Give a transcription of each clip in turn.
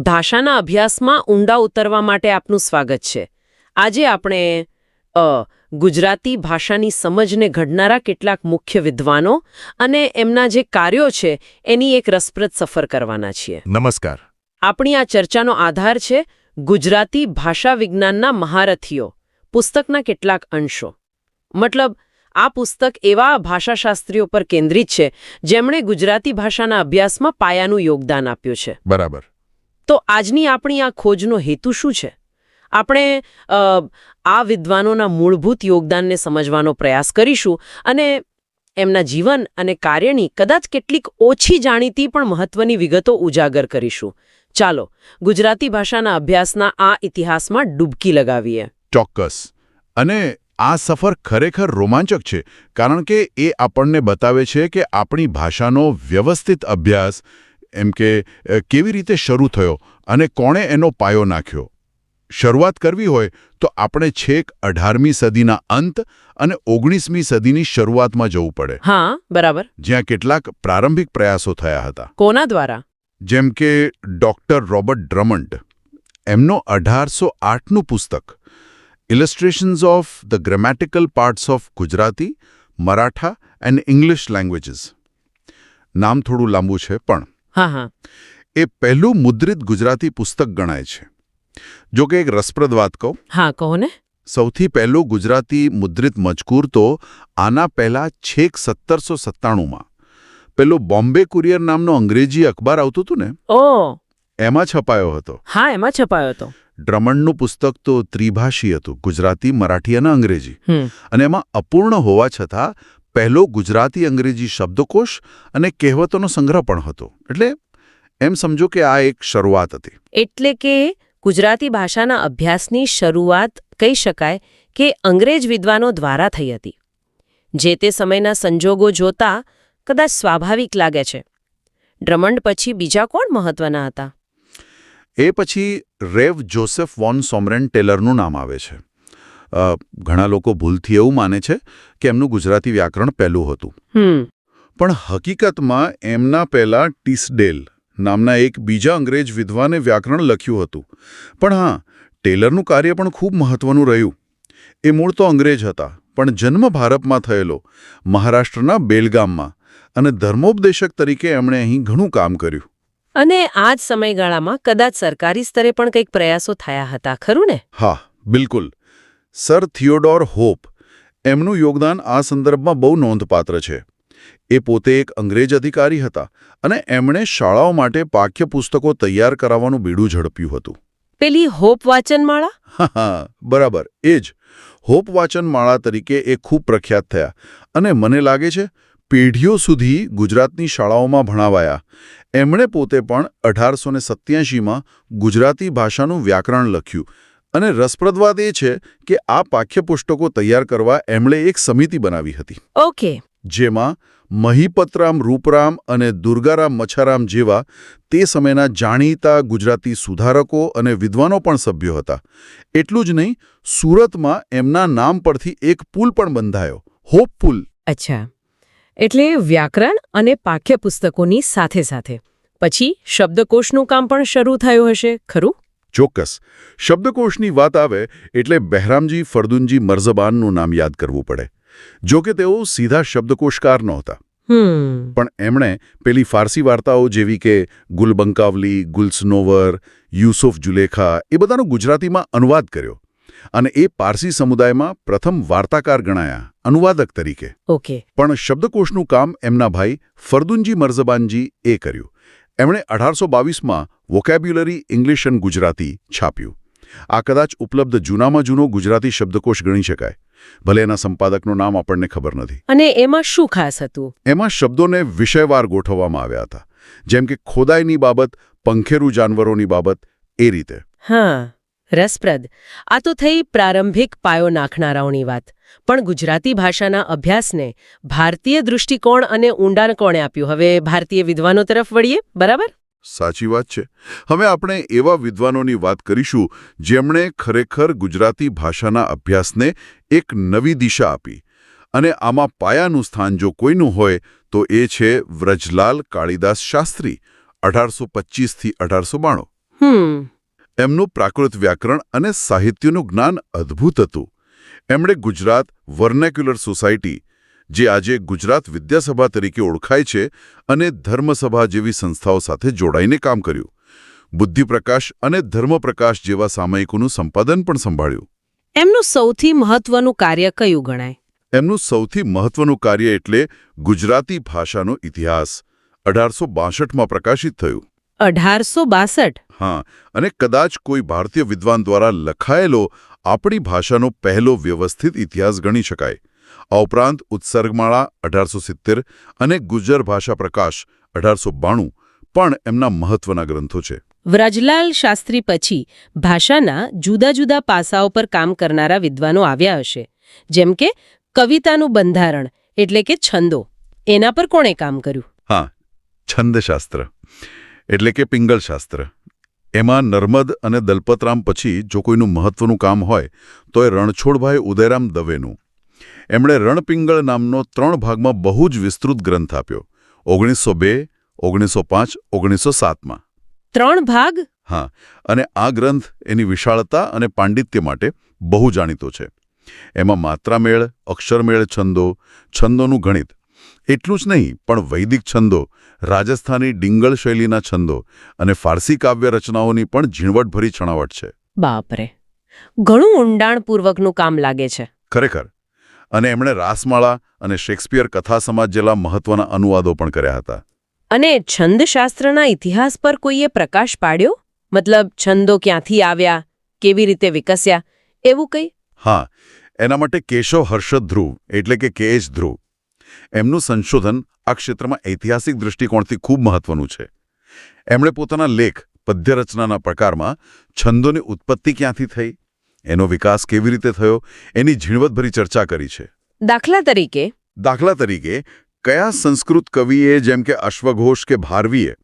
ભાષાના અભ્યાસમાં ઊંડા ઉતરવા માટે આપનું સ્વાગત છે. આજે આપણે ગુજરાતી ભાષાની સમજને ઘડનારા કેટલાક મુખ્ય વિદ્વાનો અને એમના જે કાર્યો છે એની એક રસપ્રદ સફર કરવાના છીએ. નમસ્કાર. આપણી આ ચર્ચાનો આધાર છે ગુજરાતી ભાષા વિજ્ઞાનના મહારથીઓ પુસ્તકના કેટલાક અંશો. મતલબ આ પુસ્તક એવા ભાષાશાસ્ત્રીઓ પર કેન્દ્રિત છે જેમણે ગુજરાતી ભાષાના અભ્યાસમાં પાયાનું યોગદાન આપ્યું છે. બરાબર. તો આજની આપણી આ ખોજનો હેતુ શું છે? આપણે આ વિદ્વાનોના મૂળભૂત યોગદાનને સમજવાનો પ્રયાસ કરીશું અને એમના જીવન અને કાર્યની કદાચ કેટલીક ઓછી જાણીતી પણ મહત્વની વિગતો ઉજાગર કરીશું. ચાલો ગુજરાતી ભાષાના અભ્યાસના આ ઇતિહાસમાં ડૂબકી લગાવીએ. ચોક્કસ. અને આ સફર ખરેખર રોમાંચક છે કારણ કે એ આપણને બતાવે છે કે આપણી ભાષાનો વ્યવસ્થિત અભ્યાસ એમ કે કેવી રીતે શરૂ થયો અને કોણે એનો પાયો નાખ્યો. શરૂઆત કરવી હોય તો આપણે છેક 18મી સદીના અંત અને 19મી સદીની શરૂઆતમાં જવું પડે. હા, બરાબર. જ્યાં કેટલાક પ્રારંભિક પ્રયાસો થયા હતા. કોના દ્વારા? જેમ કે ડોક્ટર રોબર્ટ ડ્રમન્ડ. એમનો 1808નું પુસ્તક illustrations of the grammatical parts of Gujarati, Maratha and English languages. નામ થોડું લાંબુ છે પણ એ પહેલું મુદ્રિત ગુજરાતી પુસ્તક ગણાય છે. જો કે એક રસપ્રદ વાત કહું. હા, કહો ને. સૌથી પહેલું ગુજરાતી મુદ્રિત મજકૂર તો આના પહેલા છેક 1797માં પેલું બોમ્બે કુરિયર નામનો અંગ્રેજી અખબાર આવતું હતું ને, એમાં છપાયો હતો. હા, એમાં છપાયો હતો. ડ્રમન્ડનું પુસ્તક તો ત્રિભાષી હતું, ગુજરાતી, મરાઠી અને અંગ્રેજી. અને એમાં અપૂર્ણ હોવા છતાં પહેલો ગુજરાતી અંગ્રેજી શબ્દકોશ અને કહેવતોનો સંગ્રહ પણ હતો. એટલે એમ સમજો કે આ એક શરૂઆત હતી. એટલે કે ગુજરાતી ભાષાના અભ્યાસની શરૂઆત કહી શકાય કે અંગ્રેજ વિદ્વાનો દ્વારા થઈ હતી. જે તે સમયના સંજોગો જોતા કદાચ સ્વાભાવિક લાગે છે. ડ્રમન્ડ પછી બીજા કોણ મહત્વના હતા? એ પછી રેવ જોસેફ વોન સોમરેન ટેલરનું નામ આવે છે. ઘણા લોકો ભૂલથી એવું માને છે કે એમનું ગુજરાતી વ્યાકરણ પહેલું હતું. પણ હકીકતમાં એમના પહેલા ટીસડેલ નામના એક બીજા અંગ્રેજ વિદ્વાને વ્યાકરણ લખ્યું હતું. પણ હા, ટેલરનું કાર્ય પણ ખૂબ મહત્વનું રહ્યું. એ મૂળ તો અંગ્રેજ હતા, પણ જન્મ ભારતમાં થયેલો, મહારાષ્ટ્રના બેલગામમાં, અને ધર્મોપદેશક તરીકે એમણે અહીં ઘણું કામ કર્યું. અને આ જ સમયગાળામાં કદાચ સરકારી સ્તરે પણ કંઈક પ્રયાસો થયા હતા, ખરું ને? હા, બિલકુલ. સર થિયોડોર હોપ, એમનું યોગદાન આ સંદર્ભમાં બહુ નોંધપાત્ર છે. એ પોતે એક અંગ્રેજ અધિકારી હતા અને એમણે શાળાઓ માટે પાઠ્યપુસ્તકો તૈયાર કરાવવાનું બીડું ઝડપ્યું હતું. પેલી હોપ વાચનમાળા? હા, બરાબર, એ જ. હોપ વાચનમાળા તરીકે એ ખૂબ પ્રખ્યાત થયા અને મને લાગે છે પેઢીઓ સુધી ગુજરાતની શાળાઓમાં ભણાવાયા. એમણે પોતે પણ 1887માં ગુજરાતી ભાષાનું વ્યાકરણ લખ્યું. અને રસપ્રદ વાત એ છે કે આ પાઠ્યપુસ્તકો તૈયાર કરવા એમણે એક સમિતિ બનાવી હતી. ઓકે. જેમાં મહીપતરામ રૂપરામ અને દુર્ગારામ મચ્છારામ જેવા તે સમયના જાણીતા ગુજરાતી સુધારકો અને વિદ્વાનો પણ સભ્યો હતા. એટલું જ નહીં, સુરતમાં એમના નામ પરથી એક પુલ પણ બંધાયો, હોપ પુલ. અચ્છા, એટલે વ્યાકરણ અને પાઠ્યપુસ્તકોની સાથે સાથે પછી શબ્દકોશનું કામ પણ શરૂ થયું હશે, ખરું? ચોક્કસ. શબ્દકોશની વાત આવે એટલે બહેરામજી ફરદુનજી મર્ઝબાનનું નામ યાદ કરવું પડે. જો કે તેઓ સીધા શબ્દકોશકાર નહોતા. પણ એમણે પેલી ફારસી વાર્તાઓ જેવી કે ગુલબંકાવલી, ગુલસનોવર, યુસુફ જુલેખા એ બધાનો ગુજરાતીમાં અનુવાદ કર્યો. અને એ પારસી સમુદાયમાં પ્રથમ વાર્તાકાર ગણાયા, અનુવાદક તરીકે. ઓકે. પણ શબ્દકોશનું કામ એમના ભાઈ ફરદુનજી મર્ઝબાનજી એ કર્યું. એમણે 1822માં વોકેબ્યુલરી ઇંગ્લિશ એન્ડ ગુજરાતી છાપ્યું. આ કદાચ ઉપલબ્ધ જૂનામાં જૂનો ગુજરાતી શબ્દકોશ ગણી શકાય. ભલે એના સંપાદકનું નામ આપણને ખબર નથી. અને એમાં શું ખાસ હતું? એમાં શબ્દોને વિષયવાર ગોઠવવામાં આવ્યા હતા. જેમ કે ખોદાઈની બાબત, પંખેરુ જાનવરોની બાબત, એ રીતે. હા, રસપ્રદ. આ તો થઈ પ્રારંભિક પાયો નાખનારાઓની વાત. પણ ગુજરાતી ભાષાના અભ્યાસને ભારતીય દૃષ્ટિકોણ અને ઊંડાણ કોણે આપ્યું? હવે ભારતીય વિદ્વાનો તરફ વળીએ, બરાબર? સાચી વાત છે. હવે આપણે એવા વિદ્વાનોની વાત કરીશું જેમણે ખરેખર ગુજરાતી ભાષાના અભ્યાસને એક નવી દિશા આપી. અને આમાં પાયાનું સ્થાન જો કોઈનું હોય તો એ છે વ્રજલાલ કાળીદાસ શાસ્ત્રી 1825 થી 1892. એમનું પ્રાકૃત વ્યાકરણ અને સાહિત્યનું જ્ઞાન અદ્ભુત હતું. એમણે ગુજરાત વર્નેક્યુલર સોસાયટી, જે આજે ગુજરાત વિદ્યાસભા તરીકે ઓળખાય છે, અને ધર્મસભા જેવી સંસ્થાઓ સાથે જોડાઈને કામ કર્યું. બુદ્ધિપ્રકાશ અને ધર્મપ્રકાશ જેવા સામયિકોનું સંપાદન પણ સંભાળ્યું. એમનું સૌથી મહત્વનું કાર્ય કયું ગણાય? એમનું સૌથી મહત્વનું કાર્ય એટલે ગુજરાતી ભાષાનો ઇતિહાસ 1862માં પ્રકાશિત થયું. 1862? હા, અને કદાચ કોઈ ભારતીય વિદ્વાન દ્વારા લખાયેલો આપણી ભાષાનો પહેલો વ્યવસ્થિત ઇતિહાસ ગણી શકાય. આ ઉપરાંત ઉત્સર્ગમાળા 1870 અને ગુજર ભાષા પ્રકાશ 1892 પણ એમના મહત્વના ગ્રંથો છે. વ્રજલાલ શાસ્ત્રી પછી ભાષાના જુદા જુદા પાસાઓ પર કામ કરનારા વિદ્વાનો આવ્યા હશે, જેમ કે કવિતાનું બંધારણ એટલે કે છંદો. એના પર કોણે કામ કર્યું? હા, છંદશાસ્ત્ર એટલે કે પિંગલશાસ્ત્ર. એમાં નર્મદ અને દલપતરામ પછી જો કોઈનું મહત્વનું કામ હોય તો એ રણછોડભાઈ ઉદયરામ દવેનું. એમણે રણપિંગળ નામનો 3 ભાગમાં બહુ જ વિસ્તૃત ગ્રંથ આપ્યો. 1902, 1905, 1907માં. 3 ભાગ? હા, અને આ ગ્રંથ એની વિશાળતા અને પાંડિત્ય માટે બહુ જાણીતો છે. એમાં માત્રામેળ, અક્ષરમેળ છંદો, છંદોનું ગણિત, એટલું જ નહીં પણ વૈદિક છંદો, રાજસ્થાની ડિંગળ શૈલીના છંદો અને ફારસી કાવ્ય રચનાઓની પણ ઝીણવટભરી છણાવટ છે. બાપરે, ઘણું ઊંડાણપૂર્વકનું કામ લાગે છે. ખરેખર. અને એમણે રાસમાળા અને શેક્સપિયર કથા સમાજ જેવા મહત્વના અનુવાદો પણ કર્યા હતા. અને છંદશાસ્ત્રના ઇતિહાસ પર કોઈએ પ્રકાશ પાડ્યો? મતલબ છંદો ક્યાંથી આવ્યા, કેવી રીતે વિકસ્યા, એવું કંઈ? હા, એના માટે કેશવ હર્ષદ ધ્રુવ એટલે કે કે.એચ. ધ્રુવ. એમનું સંશોધન આ ક્ષેત્રમાં ઐતિહાસિક દૃષ્ટિકોણથી ખૂબ મહત્વનું છે. એમણે પોતાના લેખ પદ્યરચનાના પ્રકારમાં છંદોની ઉત્પત્તિ ક્યાંથી થઈ, એનો વિકાસ કેવી રીતે થયો, એની ઝીણવટભરી ચર્ચા કરી છે. દાખલા તરીકે કયા સંસ્કૃત કવિએ જેમ કે અશ્વઘોષ કે ભારવીએ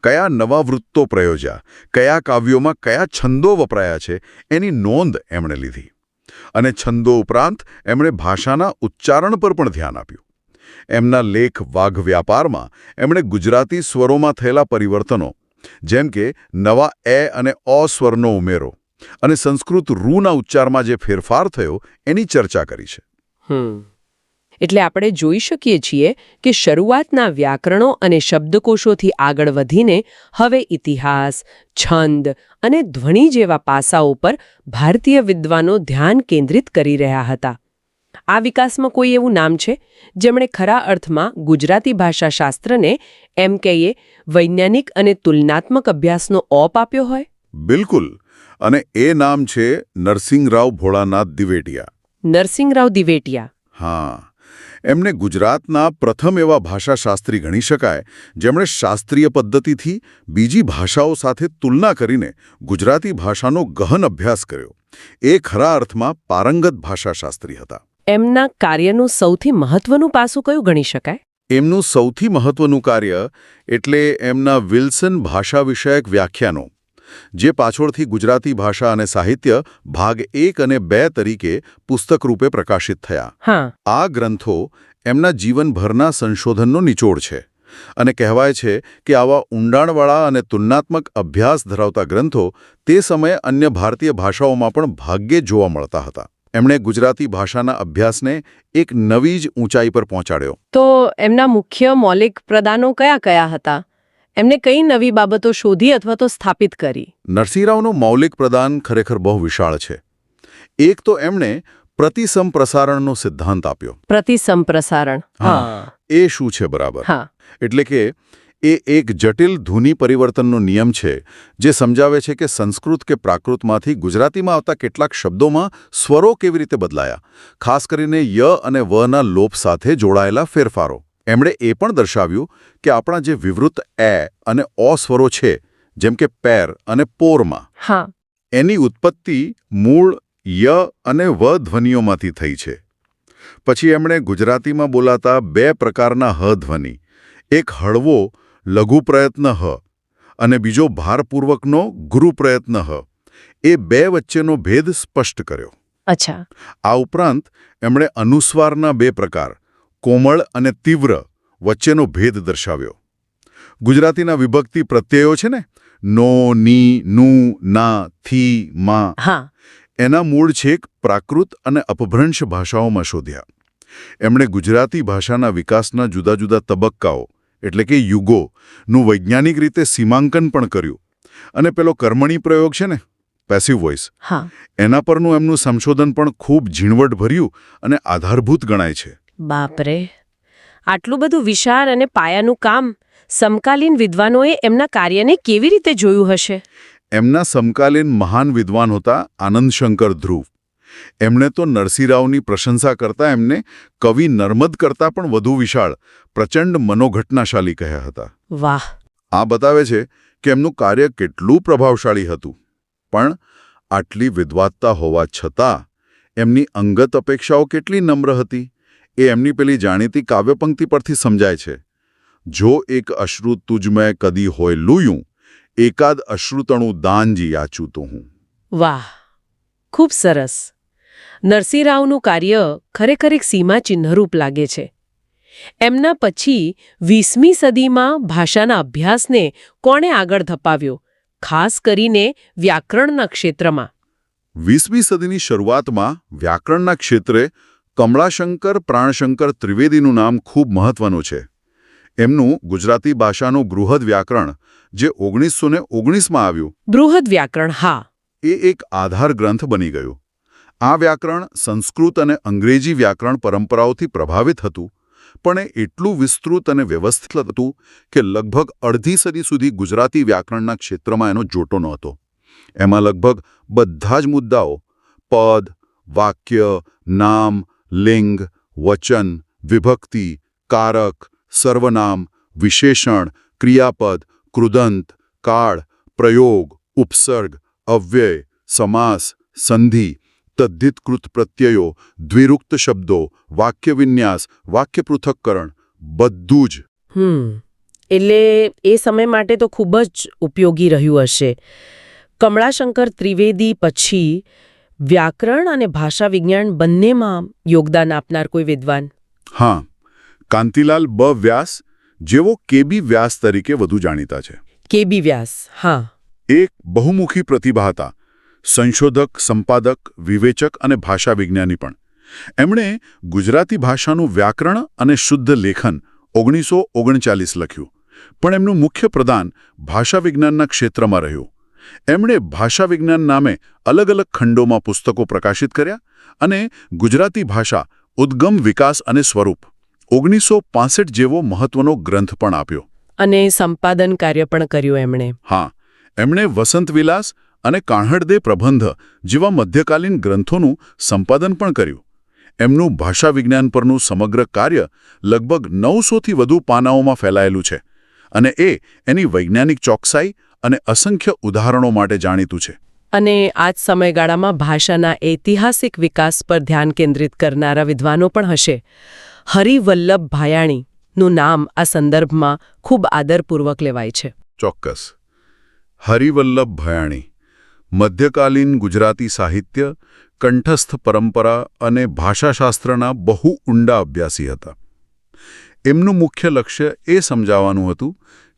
કયા નવા વૃત્તો પ્રયોજ્યા, કયા કાવ્યોમાં કયા છંદો વપરાયા છે, એની નોંધ એમણે લીધી. અને છંદો ઉપરાંત એમણે ભાષાના ઉચ્ચારણ પર પણ ધ્યાન આપ્યું. એમના લેખ વાઘ વ્યાપારમાં એમણે ગુજરાતી સ્વરોમાં થયેલા પરિવર્તનો, જેમ કે નવા એ અને અ સ્વરનો ઉમેરો અને સંસ્કૃત રૂના ઉચ્ચારમાં જે ફેરફાર થયો એની ચર્ચા કરી છે. એટલે આપણે જોઈ શકીએ છીએ કે શરૂઆતના વ્યાકરણો અને શબ્દકોશોથી આગળ વધીને હવે ઇતિહાસ, છંદ અને ધ્વનિ જેવા પાસાઓ પર ભારતીય વિદ્વાનો ધ્યાન કેન્દ્રિત કરી રહ્યા હતા. આ વિકાસમાં કોઈ એવું નામ છે જેમણે ખરા અર્થમાં ગુજરાતી ભાષાશાસ્ત્રને એમ કહીએ વૈજ્ઞાનિક અને તુલનાત્મક અભ્યાસનો ઓપ આપ્યો હોય? બિલકુલ. અને એ નામ છે નરસિંહરાવ ભોળાનાથ દિવેટિયા. નરસિંહરાવ દિવેટિયા. હા, એમને ગુજરાતના પ્રથમ એવા ભાષાશાસ્ત્રી ગણી શકાય જેમણે શાસ્ત્રીય પદ્ધતિથી બીજી ભાષાઓ સાથે તુલના કરીને ગુજરાતી ભાષાનો ગહન અભ્યાસ કર્યો. એ ખરા અર્થમાં પારંગત ભાષાશાસ્ત્રી હતા. એમના કાર્યનું સૌથી મહત્વનું પાસું કયું ગણી શકાય? એમનું સૌથી મહત્વનું કાર્ય એટલે એમના વિલ્સન ભાષા વિષયક વ્યાખ્યાનો, જે પાછળથી ગુજરાતી ભાષા અને સાહિત્ય ભાગ 1 અને 2 તરીકે પુસ્તક રૂપે પ્રકાશિત થયા. આ ગ્રંથો એમના જીવનભરના સંશોધનનો નિચોડ છે અને કહેવાય છે કે આવા ઊંડાણવાળા અને તુલનાત્મક અભ્યાસ ધરાવતા ગ્રંથો તે સમયે અન્ય ભારતીય ભાષાઓમાં પણ ભાગ્યે જોવા મળતા હતા. એમણે ગુજરાતી ભાષાના અભ્યાસને એક નવી જ ઊંચાઈ પર પહોંચાડ્યો. તો એમના મુખ્ય મૌલિક પ્રદાનો કયા હતા? એમને કઈ નવી બાબતો શોધી અથવા તો સ્થાપિત કરી? નરસિંહરાવનું મૌલિક પ્રદાન ખરેખર બહુ વિશાળ છે. એક તો એમણે પ્રતિસમ પ્રસારણનો સિદ્ધાંત આપ્યો. પ્રતિસમ પ્રસારણ? હા, એ શું છે બરાબર? હા, એટલે કે એ એક જટિલ ધુની પરિવર્તનનો નિયમ છે જે સમજાવે છે કે સંસ્કૃત કે પ્રાકૃતમાંથી ગુજરાતીમાં આવતા કેટલાક શબ્દોમાં સ્વરો કેવી રીતે બદલાયા, ખાસ કરીને ય અને વના લોપ સાથે જોડાયેલા ફેરફારો. એમણે એ પણ દર્શાવ્યું કે આપણા જે વિવૃત એ અને અ સ્વરો છે, જેમ કે પેર અને પોરમાં, એની ઉત્પત્તિ મૂળ ય અને વ ધ્વનિઓમાંથી થઈ છે. પછી એમણે ગુજરાતીમાં બોલાતા 2 પ્રકારના હ ધ્વનિ, એક હળવો લઘુ પ્રયત્ન હ અને બીજો ભારપૂર્વકનો ગુરુ પ્રયત્ન હ, એ 2 વચ્ચેનો ભેદ સ્પષ્ટ કર્યો. અચ્છા. આ ઉપરાંત એમણે અનુસ્વારના 2 પ્રકાર, કોમળ અને તીવ્ર, વચ્ચેનો ભેદ દર્શાવ્યો. ગુજરાતીના વિભક્તિ પ્રત્યયો છે ને, નો, ની, નું, ના, થી, માં હા એના મૂળ છેક પ્રાકૃત અને અપભ્રંશ ભાષાઓમાં શોધ્યા. એમણે ગુજરાતી ભાષાના વિકાસના જુદા જુદા તબક્કાઓ એટલે કે યુગોનું વૈજ્ઞાનિક રીતે સીમાંકન પણ કર્યું. અને પેલો કર્મણી પ્રયોગ છે ને, પેસિવ વોઇસ, હા એના પરનું એમનું સંશોધન પણ ખૂબ ઝીણવટભર્યું અને આધારભૂત ગણાય છે. બાપરે, આટલું બધું વિશાળ અને પાયાનું કામ સમકાલીન વિદ્વાનોએ એમના કાર્યને કેવી રીતે જોયું હશે? એમના સમકાલીન મહાન વિદ્વાન હતા આનંદશંકર ધ્રુવ. એમણે તો નરસિંહરાવની પ્રશંસા કરતા એમને કવિ નર્મદ કરતાં પણ વધુ વિશાળ, પ્રચંડ મનોઘટનાશાલી કહ્યા હતા. વાહ! આ બતાવે છે કે એમનું કાર્ય કેટલું પ્રભાવશાળી હતું. પણ આટલી વિદ્વત્તા હોવા છતાં એમની અંગત અપેક્ષાઓ કેટલી નમ્ર હતી એ એમની પેલી જાણીતી કાવ્યપંક્તિ પરથી સમજાય છે. જો એક અશ્રુ તુજ મેં કદી હોય લુયું, એકાદ અશ્રુતણું દાનજી યાચું તો હું. વાહ, ખૂબ સરસ. નરસિંહરાવનું કાર્ય ખરેખર એક સીમાચિહ્નરૂપ લાગે છે. એમના પછી 20મી સદીમાં ભાષાના અભ્યાસને કોણે આગળ ધપાવ્યો, ખાસ કરીને વ્યાકરણના ક્ષેત્રમાં? 20મી સદીની શરૂઆતમાં વ્યાકરણના ક્ષેત્રે કમળાશંકર પ્રાણશંકર ત્રિવેદીનું નામ ખૂબ મહત્વનું છે. એમનું ગુજરાતી ભાષાનું બૃહદ વ્યાકરણ, જે 1919માં આવ્યું, બૃહદ વ્યાકરણ, હા, એ એક આધાર ગ્રંથ બની ગયું. આ વ્યાકરણ સંસ્કૃત અને અંગ્રેજી વ્યાકરણ પરંપરાઓથી પ્રભાવિત હતું, પણ એ એટલું વિસ્તૃત અને વ્યવસ્થિત હતું કે લગભગ અડધી સદી સુધી ગુજરાતી વ્યાકરણના ક્ષેત્રમાં એનો જોટો નહોતો. એમાં લગભગ બધા જ મુદ્દાઓ પદ, વાક્ય, નામ, લિંગ, વચન, વિભક્તિ, કારક, સર્વનામ, વિશેષણ, ક્રિયાપદ, કૃદંત, કાળ, પ્રયોગ, ઉપસર્ગ, અવ્યય, સમાસ, સંધિ, તદ્ધિતકૃત પ્રત્યયો, દ્વિરુક્ત શબ્દો, વાક્યવિન્યાસ, વાક્ય પૃથક્કરણ, બધું જ. એટલે એ સમય માટે તો ખૂબ જ ઉપયોગી રહ્યું હશે. કમળાશંકર ત્રિવેદી પછી વ્યાકરણ અને ભાષા વિજ્ઞાન બંનેમાં યોગદાન આપનાર કોઈ વિદ્વાન? હા, કાંતિલાલ બ. વ્યાસ, જેઓ કેબી વ્યાસ તરીકે વધુ જાણીતા છે. કેબી વ્યાસ, હા. એક બહુમુખી પ્રતિભા હતા. સંશોધક, સંપાદક, વિવેચક અને ભાષા વિજ્ઞાની પણ. એમણે ગુજરાતી ભાષાનું વ્યાકરણ અને શુદ્ધ લેખન 1939 લખ્યું, પણ એમનું મુખ્ય પ્રદાન ભાષા વિજ્ઞાનના ક્ષેત્રમાં રહ્યું. એમણે ભાષા વિજ્ઞાન નામે અલગ અલગ ખંડોમાં પુસ્તકો પ્રકાશિત કર્યા અને ગુજરાતી ભાષા ઉદ્ગમ, વિકાસ અને સ્વરૂપ 1965 જેવો મહત્વનો ગ્રંથ પણ આપ્યો. અને સંપાદન કાર્ય પણ કર્યું એમણે. હા, એમણે વસંત વિલાસ અને કાન્હડદે પ્રબંધ જેવા મધ્યકાલીન ગ્રંથોનું સંપાદન પણ કર્યું. એમનું ભાષા વિજ્ઞાન પરનું સમગ્ર કાર્ય લગભગ 900થી વધુ પાનાઓમાં ફેલાયેલું છે અને એ એની વૈજ્ઞાનિક ચોકસાઈ અને અસંખ્ય ઉદાહરણો માટે જાણીતું છે. અને આ જ સમયગાળામાં ભાષાના ઐતિહાસિક વિકાસ પર ધ્યાન કેન્દ્રિત કરનારા વિદ્વાનો પણ હશે. હરિવલ્લભ ભાયાણીનું નામ આ સંદર્ભમાં ખૂબ આદરપૂર્વક લેવાય છે. ચોક્કસ. હરિવલ્લભ ભાયાણી મધ્યકાલીન ગુજરાતી સાહિત્ય, કંઠસ્થ પરંપરા અને ભાષાશાસ્ત્રના બહુ ઊંડા અભ્યાસી હતા. એમનું મુખ્ય લક્ષ્ય એ સમજાવવાનું હતું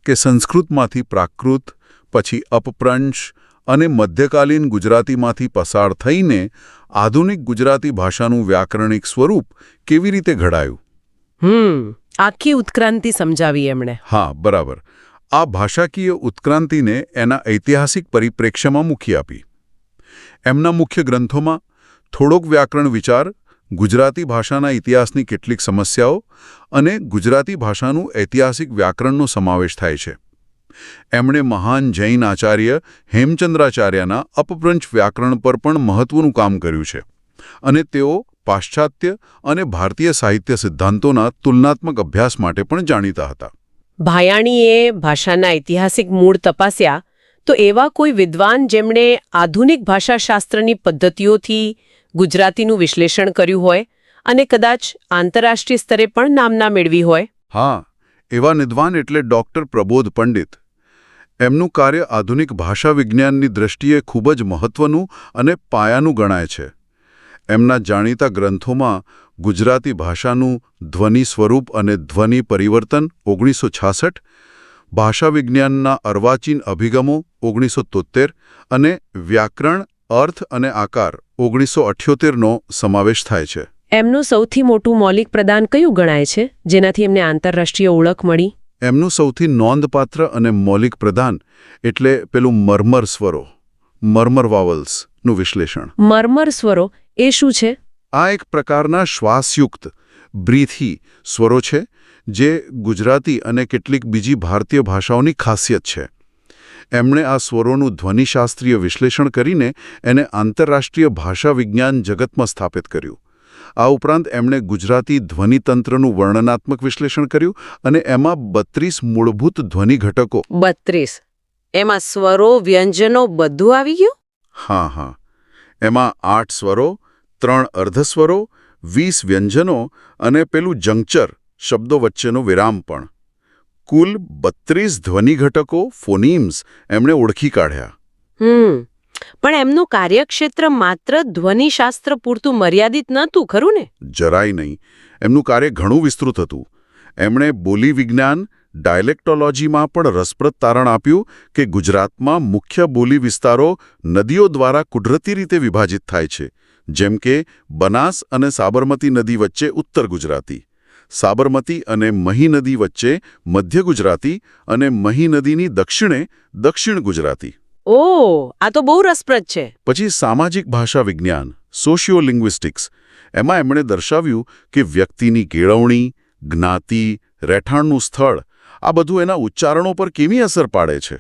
કે સંસ્કૃતમાંથી પ્રાકૃત, પછી અપભ્રંશ અને મધ્યકાલીન ગુજરાતીમાંથી પસાર થઈને આધુનિક ગુજરાતી ભાષાનું વ્યાકરણિક સ્વરૂપ કેવી રીતે ઘડાયું. આખી ઉત્ક્રાંતિ સમજાવી એમણે. હા, બરાબર. આ ભાષાકીય ઉત્ક્રાંતિને એના ઐતિહાસિક પરિપ્રેક્ષ્યમાં મૂકી આપી. એમના મુખ્ય ગ્રંથોમાં થોડોક વ્યાકરણ વિચાર, ગુજરાતી ભાષાના ઇતિહાસની કેટલીક સમસ્યાઓ અને ગુજરાતી ભાષાનું ઐતિહાસિક વ્યાકરણનો સમાવેશ થાય છે. એમણે મહાન જૈન આચાર્ય હેમચંદ્રાચાર્યના અપભ્રંશ વ્યાકરણ પર પણ મહત્વનું કામ કર્યું છે અને તેઓ પાશ્ચાત્ય અને ભારતીય સાહિત્ય સિદ્ધાંતોના તુલનાત્મક અભ્યાસ માટે પણ જાણીતા હતા. ભાયાણીએ ભાષાના ઐતિહાસિક મૂળ તપાસ્યા તો એવા કોઈ વિદ્વાન જેમણે આધુનિક ભાષાશાસ્ત્રની પદ્ધતિઓથી ગુજરાતીનું વિશ્લેષણ કર્યું હોય અને કદાચ આંતરરાષ્ટ્રીય સ્તરે પણ નામના મેળવી હોય? હા, એવા વિદ્વાન એટલે ડૉક્ટર પ્રબોધ પંડિત. એમનું કાર્ય આધુનિક ભાષા વિજ્ઞાનની દ્રષ્ટિએ ખૂબ જ મહત્વનું અને પાયાનું ગણાય છે. એમના જાણીતા ગ્રંથોમાં ગુજરાતી ભાષાનું ધ્વનિ સ્વરૂપ અને ધ્વનિ પરિવર્તન 1966, ભાષા વિજ્ઞાનના અર્વાચીન અભિગમો 1973 અને વ્યાકરણ અર્થ અને આકાર 1978નો સમાવેશ થાય છે. એમનું સૌથી મોટું મૌલિક પ્રદાન કયું ગણાય છે, જેનાથી એમને આંતરરાષ્ટ્રીય ઓળખ મળી? એમનું સૌથી નોંધપાત્ર અને મૌલિક પ્રદાન એટલે પેલું મર્મર સ્વરો, મર્મર વાવલ્સનું વિશ્લેષણ. મર્મર સ્વરો એ શું છે? આ એક પ્રકારના શ્વાસયુક્ત બ્રીથી સ્વરો છે જે ગુજરાતી અને કેટલીક બીજી ભારતીય ભાષાઓની ખાસિયત છે. એમણે આ સ્વરોનું ધ્વનિશાસ્ત્રીય વિશ્લેષણ કરીને એને આંતરરાષ્ટ્રીય ભાષા વિજ્ઞાન જગતમાં સ્થાપિત કર્યું. આ ઉપરાંત એમણે ગુજરાતી ધ્વનિતંત્રનું વર્ણનાત્મક વિશ્લેષણ કર્યું અને એમાં 32 મૂળભૂત ધ્વનિ ઘટકો. 32? એમાં સ્વરો, વ્યંજનો બધું આવી ગયું? હા. એમાં 8 સ્વરો, 3 અર્ધસ્વરો, 20 વ્યંજનો અને પેલું જંક્ચર શબ્દો વચ્ચેનો વિરામ પણ. કુલ 32 ધ્વનિ ઘટકો, ફોનીમ્સ એમણે ઓળખી કાઢ્યા. પણ એમનું કાર્યક્ષેત્ર માત્ર ધ્વનિશાસ્ત્ર પૂરતું મર્યાદિત નહોતું, ખરું ને? જરાય નહીં. એમનું કાર્ય ઘણું વિસ્તૃત હતું. એમણે બોલી વિજ્ઞાન, ડાયલેક્ટોલોજીમાં પણ રસપ્રદ તારણ આપ્યું કે ગુજરાતમાં મુખ્ય બોલી વિસ્તારો નદીઓ દ્વારા કુદરતી રીતે વિભાજિત થાય છે, જેમ કે બનાસ અને સાબરમતી નદી વચ્ચે ઉત્તર ગુજરાતી, સાબરમતી અને મહી નદી વચ્ચે મધ્ય ગુજરાતી અને મહી નદીની દક્ષિણે દક્ષિણ ગુજરાતી. ઓહ, આ તો બહુ રસપ્રદ છે. પછી સામાજિક ભાષા વિજ્ઞાન, સોશિયોલિંગ્વિસ્ટિક્સ, એમાં એમણે દર્શાવ્યું કે વ્યક્તિની કેળવણી, જ્ઞાતિ, રહેઠાણનું સ્થળ આ બધું એના ઉચ્ચારણો પર કેવી અસર પાડે છે.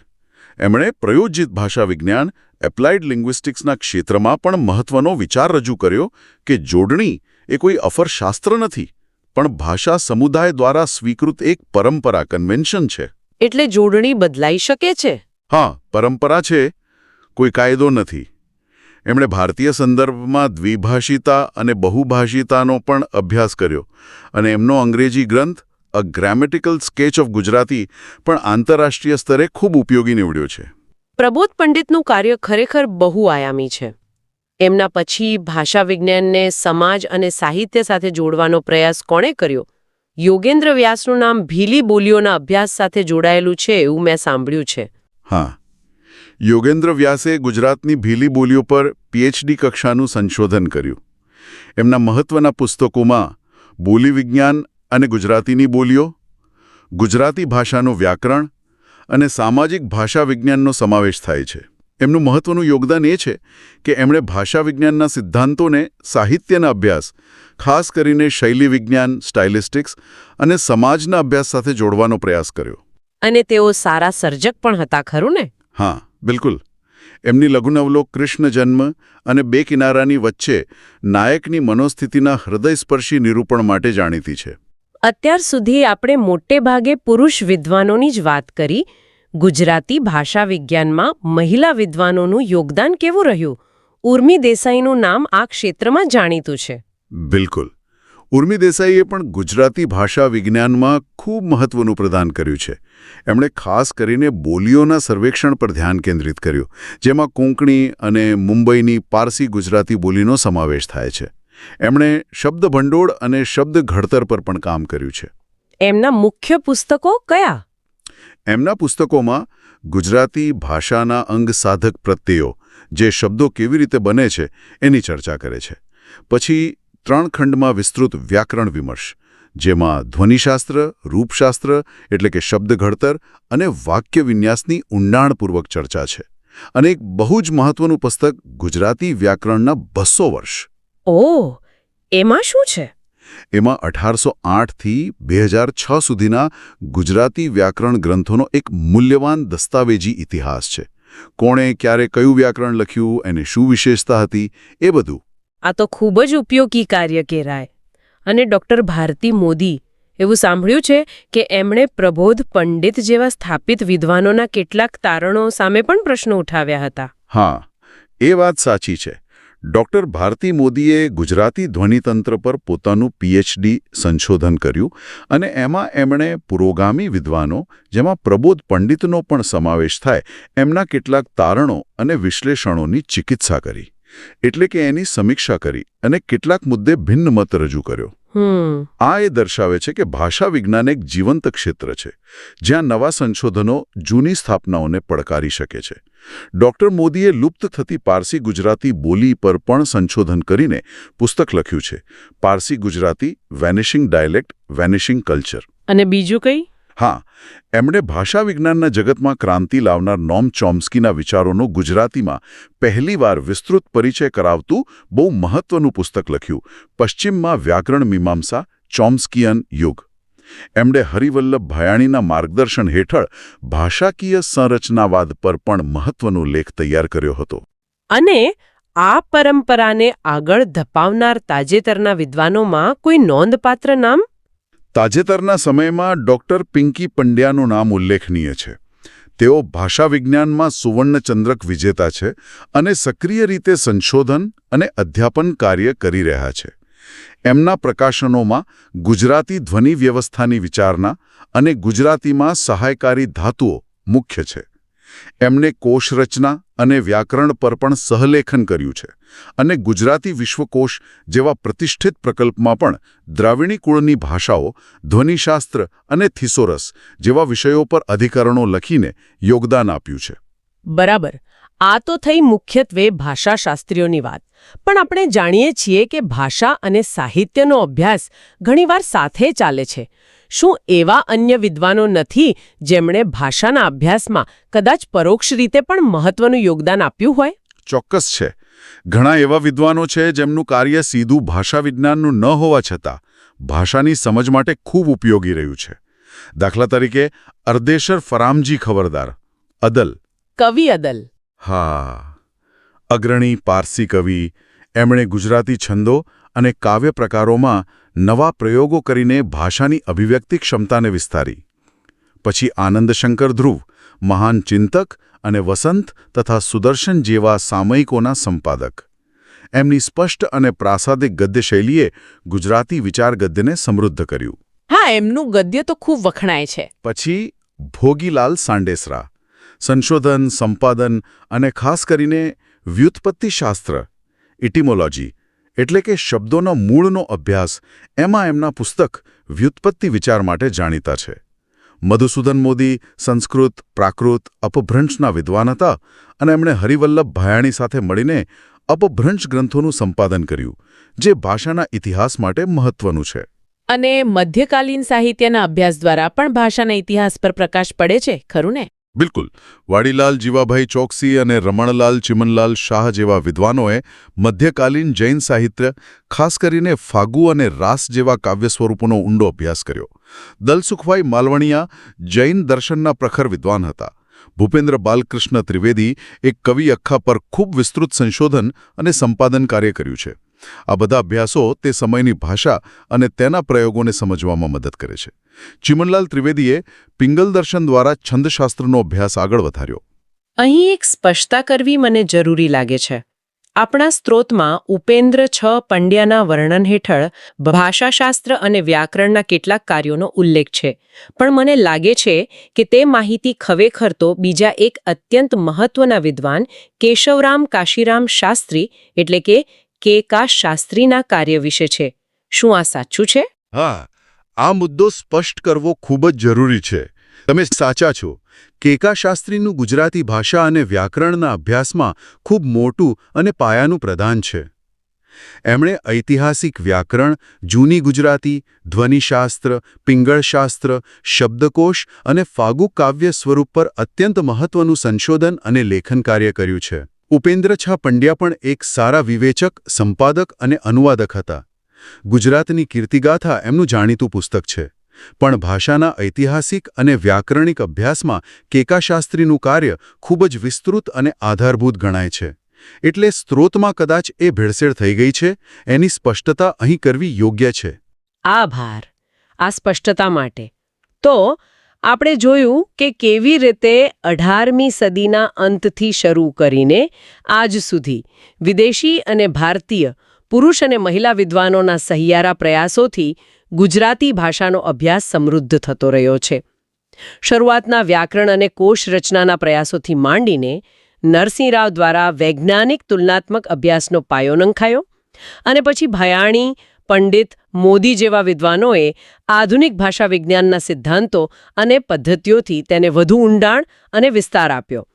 એમણે પ્રયોજિત ભાષા વિજ્ઞાન, એપ્લાઇડ લિંગ્વિસ્ટિક્સના ક્ષેત્રમાં પણ મહત્વનો વિચાર રજૂ કર્યો કે જોડણી એ કોઈ અફરશાસ્ત્ર નથી, પણ ભાષા સમુદાય દ્વારા સ્વીકૃત એક પરંપરા, કન્વેન્શન છે. એટલે જોડણી બદલાઈ શકે છે? હા, પરંપરા છે, કોઈ કાયદો નથી. એમણે ભારતીય સંદર્ભમાં દ્વિભાષિતા અને બહુભાષિતાનો પણ અભ્યાસ કર્યો અને એમનો અંગ્રેજી ગ્રંથ અ ગ્રામેટિકલ સ્કેચ ઓફ ગુજરાતી પણ આંતરરાષ્ટ્રીય સ્તરે ખૂબ ઉપયોગી નીવડ્યો છે. પ્રબોધ પંડિતનું કાર્ય ખરેખર બહુઆયામી છે. એમના પછી ભાષા વિજ્ઞાનને સમાજ અને સાહિત્ય સાથે જોડવાનો પ્રયાસ કોણે કર્યો? યોગેન્દ્ર વ્યાસનું નામ ભીલી બોલીઓના અભ્યાસ સાથે જોડાયેલું છે એવું મેં સાંભળ્યું છે. હા, યોગેન્દ્ર વ્યાસે ગુજરાતની ભીલી બોલીઓ પર પીએચડી કક્ષાનું સંશોધન કર્યું. એમના મહત્વના પુસ્તકોમાં બોલી વિજ્ઞાન અને ગુજરાતીની બોલીઓ, ગુજરાતી ભાષાનું વ્યાકરણ અને સામાજિક ભાષા વિજ્ઞાનનો સમાવેશ થાય છે. એમનું મહત્વનું યોગદાન એ છે કે એમણે ભાષા વિજ્ઞાનના સિદ્ધાંતોને સાહિત્યના અભ્યાસ, ખાસ કરીને શૈલી વિજ્ઞાન, સ્ટાઇલિસ્ટિક્સ અને સમાજના અભ્યાસ સાથે જોડવાનો પ્રયાસ કર્યો. અને તેઓ સારા સર્જક પણ હતા, ખરું ને? હા, બિલકુલ. એમની લઘુનવલો કૃષ્ણ જન્મ અને બે કિનારાની વચ્ચે નાયકની મનોસ્થિતિના હૃદયસ્પર્શી નિરૂપણ માટે જાણીતી છે. અત્યાર સુધી આપણે મોટે ભાગે પુરુષ વિદ્વાનોની જ વાત કરી. ગુજરાતી ભાષા વિજ્ઞાનમાં મહિલા વિદ્વાનોનું યોગદાન કેવું રહ્યું? ઉર્મી દેસાઈનું નામ આ ક્ષેત્રમાં જાણીતું છે. બિલકુલ. ઉર્મી દેસાઈએ પણ ગુજરાતી ભાષા વિજ્ઞાનમાં ખૂબ મહત્વનું પ્રદાન કર્યું છે. એમણે ખાસ કરીને બોલીઓના સર્વેક્ષણ પર ધ્યાન કેન્દ્રિત કર્યું, જેમાં કોંકણી અને મુંબઈની પારસી ગુજરાતી બોલીનો સમાવેશ થાય છે. એમણે શબ્દભંડોળ અને શબ્દ ઘડતર પર પણ કામ કર્યું છે. એમના મુખ્ય પુસ્તકો કયા? એમના પુસ્તકોમાં ગુજરાતી ભાષાના અંગસાધક પ્રત્યયો, જે શબ્દો કેવી રીતે બને છે એની ચર્ચા કરે છે. પછી 3 ખંડમાં વિસ્તૃત વ્યાકરણ વિમર્શ, જેમાં ધ્વનિશાસ્ત્ર, રૂપશાસ્ત્ર એટલે કે શબ્દ ઘડતર અને વાક્ય વિન્યાસની ઊંડાણપૂર્વક ચર્ચા છે. અને એક બહુ જ મહત્વનું પુસ્તક ગુજરાતી વ્યાકરણના 200 વર્ષ. ઓહ, એમાં શું છે? એમાં 1808થી 2006 સુધીના ગુજરાતી વ્યાકરણ ગ્રંથોનો એક મૂલ્યવાન દસ્તાવેજી ઇતિહાસ છે. કોણે ક્યારે કયું વ્યાકરણ લખ્યું, એને શું વિશેષતા હતી, એ બધું. આ તો ખૂબ જ ઉપયોગી કાર્ય કહેવાય. અને ડૉક્ટર ભારતી મોદી, એવું સાંભળ્યું છે કે એમણે પ્રબોધ પંડિત જેવા સ્થાપિત વિદ્વાનોના કેટલાક તારણો સામે પણ પ્રશ્નો ઉઠાવ્યા હતા. હા, એ વાત સાચી છે. ડૉક્ટર ભારતી મોદીએ ગુજરાતી ધ્વનિતંત્ર પર પોતાનું પીએચડી સંશોધન કર્યું અને એમાં એમણે પુરોગામી વિદ્વાનો, જેમાં પ્રબોધ પંડિતનો પણ સમાવેશ થાય, એમના કેટલાક તારણો અને વિશ્લેષણોની ચિકિત્સા કરી. એટલે કે એની સમીક્ષા કરી અને કેટલાક મુદ્દે ભિન્ન મત રજૂ કર્યો. આ એ દર્શાવે છે કે ભાષા વિજ્ઞાન એક જીવંત ક્ષેત્ર છે જ્યાં નવા સંશોધનો જૂની સ્થાપનાઓને પડકારી શકે છે. ડોક્ટર મોદીએ લુપ્ત થતી પારસી ગુજરાતી બોલી પર પણ સંશોધન કરીને પુસ્તક લખ્યું છે, Parsi Gujarati vanishing dialect vanishing culture. અને બીજું કંઈ? હા, એમણે ભાષા વિજ્ઞાનના જગતમાં ક્રાંતિ લાવનાર નોમ ચોમ્સ્કીના વિચારોનો ગુજરાતીમાં પહેલીવાર વિસ્તૃત પરિચય કરાવતું બહુ મહત્વનું પુસ્તક લખ્યું, પશ્ચિમમાં વ્યાકરણ મીમાંસા ચોમ્સ્કિયન યુગ. એમણે હરિવલ્લભ ભયાણીના માર્ગદર્શન હેઠળ ભાષાકીય સંરચનાવાદ પર પણ મહત્વનો લેખ તૈયાર કર્યો હતો. અને આ પરંપરાને આગળ ધપાવનાર તાજેતરના વિદ્વાનોમાં કોઈ નોંધપાત્ર નામ? તાજેતરના સમયમાં ડૉક્ટર પિંકી પંડ્યાનું નામ ઉલ્લેખનીય છે. તેઓ ભાષા વિજ્ઞાનમાં સુવર્ણચંદ્રક વિજેતા છે અને સક્રિય રીતે સંશોધન અને અધ્યાપન કાર્ય કરી રહ્યા છે. એમના પ્રકાશનોમાં ગુજરાતી ધ્વનિ વ્યવસ્થાની વિચારણા અને ગુજરાતીમાં સહાયકારી ધાતુઓ મુખ્ય છે. એમણે કોષરચના અને વ્યાકરણ પર પણ સહલેખન કર્યું છે અને ગુજરાતી વિશ્વકોશ જેવા પ્રતિષ્ઠિત પ્રકલ્પમાં પણ દ્રાવિડી કુળની ભાષાઓ, ધ્વનિશાસ્ત્ર અને થિસોરસ જેવા વિષયો પર અધિકરણો લખીને યોગદાન આપ્યું છે. બરાબર. આ તો થઈ મુખ્યત્વે ભાષાશાસ્ત્રીઓની વાત. પણ આપણે જાણીએ છીએ કે ભાષા અને સાહિત્યનો અભ્યાસ ઘણીવાર સાથે ચાલે છે. શું એવા અન્ય વિદ્વાનો નથી જેમણે ભાષાના અભ્યાસમાં કદાચ પરોક્ષ રીતે પણ મહત્વનું યોગદાન આપ્યું હોય? ચોક્કસ છે. ઘણા એવા વિદ્વાનો છે જેમનું કાર્ય સીધું ભાષા વિજ્ઞાનનું ન હોવા છતાં ભાષાની સમજ માટે ખૂબ ઉપયોગી રહ્યું છે. દાખલા તરીકે અર્દેશર ફરામજી ખબરદાર, અદલ. કવિ અદલ. હા, અગ્રણી પારસી કવિ. એમણે ગુજરાતી છંદો અને કાવ્ય પ્રકારોમાં નવા પ્રયોગો કરીને ભાષાની અભિવ્યક્તિ ક્ષમતાને વિસ્તારી. પછી આનંદશંકર ધ્રુવ, મહાન ચિંતક, અને વસંત તથા સુદર્શન જેવા સામયિકોના સંપાદક. એમની સ્પષ્ટ અને પ્રાસાદિક ગદ્યશૈલીએ ગુજરાતી વિચાર ગદ્યને સમૃદ્ધ કર્યું. હા, એમનું ગદ્ય તો ખૂબ વખણાય છે. પછી ભોગીલાલ સાંડેસરા, સંશોધન, સંપાદન અને ખાસ કરીને વ્યુત્પત્તિશાસ્ત્ર, ઇટિમોલોજી એટલે કે શબ્દોના મૂળનો અભ્યાસ, એમાં એમના પુસ્તક વ્યુત્પત્તિ વિચાર માટે જાણીતા છે. મધુસૂદન મોદી સંસ્કૃત, પ્રાકૃત, અપભ્રંશના વિદ્વાન હતા અને એમણે હરિવલ્લભ ભયાણી સાથે મળીને અપભ્રંશ ગ્રંથોનું સંપાદન કર્યું, જે ભાષાના ઇતિહાસ માટે મહત્વનું છે. અને મધ્યકાલીન સાહિત્યના અભ્યાસ દ્વારા પણ ભાષાના ઇતિહાસ પર પ્રકાશ પડે છે, ખરું ને? બિલકુલ. વાડીલાલ જીવાભાઈ ચોકસી અને રમણલાલ ચિમનલાલ શાહ જેવા વિદ્વાનોએ મધ્યકાલીન જૈન સાહિત્ય, ખાસ કરીને ફાગુ અને રાસ જેવા કાવ્ય સ્વરૂપોનો ઊંડો અભ્યાસ કર્યો. દલસુખભાઈ માલવણીયા જૈન દર્શનના પ્રખર વિદ્વાન હતા. ભૂપેન્દ્ર બાલકૃષ્ણ ત્રિવેદી એક કવિ અખ્ખા પર ખૂબ વિસ્તૃત સંશોધન અને સંપાદન કાર્ય કર્યું છે. આ બધા અભ્યાસો તે સમયની ભાષા અને તેના પ્રયોગોને સમજવામાં મદદ કરે છે. ચિમનલાલ ત્રિવેદીએ પિંગલ દર્શન દ્વારા છંદશાસ્ત્રનો અભ્યાસ આગળ વધાર્યો. અહીં એક સ્પષ્ટતા કરવી મને જરૂરી લાગે છે. આપણા સ્ત્રોતમાં ઉપેન્દ્ર પંડ્યાના વર્ણન હેઠળ ભાષાશાસ્ત્ર અને વ્યાકરણના કેટલાક કાર્યોનો ઉલ્લેખ છે, પણ મને લાગે છે કે તે માહિતી ખરેખર તો બીજા એક અત્યંત મહત્વના વિદ્વાન કેશવરામ કાશીરામ શાસ્ત્રી એટલે કે કે. શાસ્ત્રીના કાર્ય વિશે છે. શું આ સાચું છે? હા, આ મુદ્દો સ્પષ્ટ કરવો ખૂબ જ જરૂરી છે. તમે સાચા છો. કેકા શાસ્ત્રીનું ગુજરાતી ભાષા અને વ્યાકરણના અભ્યાસમાં ખૂબ મોટું અને પાયાનું પ્રદાન છે. એમણે ઐતિહાસિક વ્યાકરણ, જૂની ગુજરાતી, ધ્વનિશાસ્ત્ર, પિંગળશાસ્ત્ર, શબ્દકોશ અને ફાગુ કાવ્ય સ્વરૂપ પર અત્યંત મહત્વનું સંશોધન અને લેખન કાર્ય કર્યું છે. ઉપેન્દ્ર પંડ્યા પણ એક સારા વિવેચક, સંપાદક અને અનુવાદક હતા. ગુજરાતની કીર્તિગાથા એમનું જાણીતું પુસ્તક છે. પણ ભાષાના ઐતિહાસિક અને વ્યાકરણિક અભ્યાસમાં કેકાશાસ્ત્રીનું કાર્ય ખૂબ જ વિસ્તૃત અને આધારભૂત ગણાય છે. એટલે સ્ત્રોતમાં કદાચ એ ભેળસેળ થઈ ગઈ છે, એની સ્પષ્ટતા અહીં કરવી યોગ્ય છે. આભાર આ સ્પષ્ટતા માટે. તો આપણે જોયું કે કેવી રીતે 18મી સદીના અંતથી શરૂ કરીને આજ સુધી વિદેશી અને ભારતીય પુરુષ અને મહિલા વિદ્વાનોના સહિયારા પ્રયાસોથી ગુજરાતી ભાષાનો અભ્યાસ સમૃદ્ધ થતો રહ્યો છે. શરૂઆતના વ્યાકરણ અને કોશ રચનાના પ્રયાસોથી માંડીને નરસિંહ રાવ દ્વારા વૈજ્ઞાનિક તુલનાત્મક અભ્યાસનો પાયો નંખાયો અને પછી ભયાણી, પંડિત મોદી જેવા વિદ્વાનોએ આધુનિક ભાષા વિજ્ઞાનના સિદ્ધાંતો અને પદ્ધતિઓથી તેને વધુ ઊંડાણ અને વિસ્તાર આપ્યો.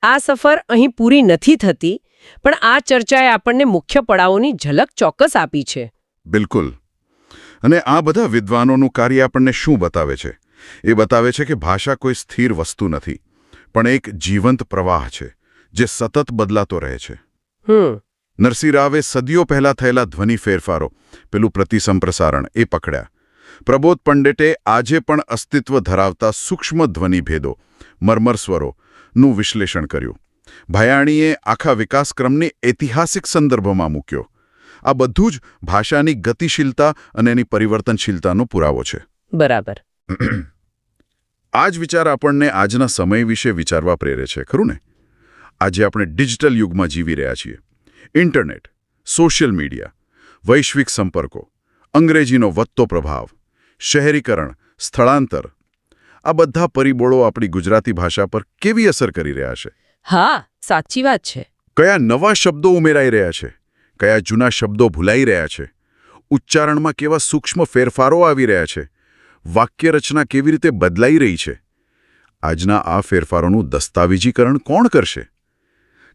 આ સફર અહીં પૂરી નથી થતી, પણ આ ચર્ચાએ આપણને મુખ્ય પડાવોની ઝલક ચોક્કસ આપી છે. બિલકુલ. અને આ બધા વિદ્વાનોનું કાર્ય આપણને શું બતાવે છે? એ બતાવે છે કે ભાષા કોઈ સ્થિર વસ્તુ નથી, પણ એક જીવંત પ્રવાહ છે જે સતત બદલાતો રહે છે. નરસિંહ રાવે સદીઓ પહેલા થયેલા ધ્વનિ ફેરફારો, પેલું પ્રતિસંપ્રસારણ, એ પકડ્યા. પ્રબોધ પંડિતે આજે પણ અસ્તિત્વ ધરાવતા સૂક્ષ્મ ધ્વનિ ભેદો, મર્મર સ્વરોનું વિશ્લેષણ કર્યું. ભયાણીએ આખા વિકાસક્રમને ઐતિહાસિક સંદર્ભમાં મૂક્યો. આ બધું જ ભાષાની ગતિશીલતા અને એની પરિવર્તનશીલતાનો પુરાવો છે. બરાબર. આ જ વિચાર આપણને આજના સમય વિશે વિચારવા પ્રેરે છે, ખરું ને? આજે આપણે ડિજિટલ યુગમાં જીવી રહ્યા છીએ. ઇન્ટરનેટ, સોશિયલ મીડિયા, વૈશ્વિક સંપર્કો, અંગ્રેજીનો વધતો પ્રભાવ, શહેરીકરણ, સ્થળાંતર, આ બધા પરિબળો આપણી ગુજરાતી ભાષા પર કેવી અસર કરી રહ્યા છે? હા, સાચી વાત છે. કયા નવા શબ્દો ઉમેરાઈ રહ્યા છે? કયા જૂના શબ્દો ભૂલાઈ રહ્યા છે? ઉચ્ચારણમાં કેવા સૂક્ષ્મ ફેરફારો આવી રહ્યા છે? વાક્યરચના કેવી રીતે બદલાઈ રહી છે? આજના આ ફેરફારોનું દસ્તાવેજીકરણ કોણ કરશે?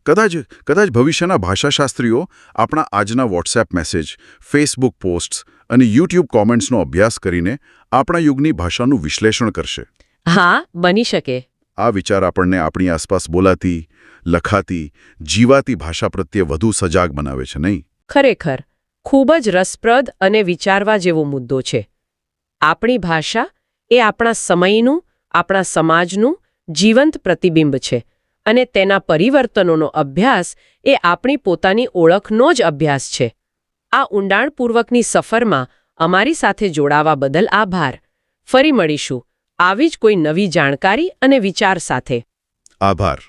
કદાચ ભવિષ્યના ભાષાશાસ્ત્રીઓ આપણા આજના વોટ્સએપ મેસેજ, ફેસબુક પોસ્ટ્સ અને યુટ્યુબ કોમેન્ટ્સનો અભ્યાસ કરીને આપણા યુગની ભાષાનું વિશ્લેષણ કરશે. હા, બની શકે. આ વિચાર આપણને આપણી આસપાસ બોલાતી, લખાતી, જીવાતી ભાષા પ્રત્યે વધુ સજાગ બનાવે છે, નહીં? ખરેખર ખૂબ જ રસપ્રદ અને વિચારવા જેવો મુદ્દો છે. આપણી ભાષા એ આપણા સમયનું, આપણા સમાજનું જીવંત પ્રતિબિંબ છે, અને તેના પરિવર્તનોનો અભ્યાસ એ આપણી પોતાની ઓળખનો જ અભ્યાસ છે. આ ઊંડાણપૂર્વકની સફરમાં અમારી સાથે જોડાવા બદલ આભાર. ફરી મળીશું આવી જ કોઈ નવી જાણકારી અને વિચાર સાથે. આભાર.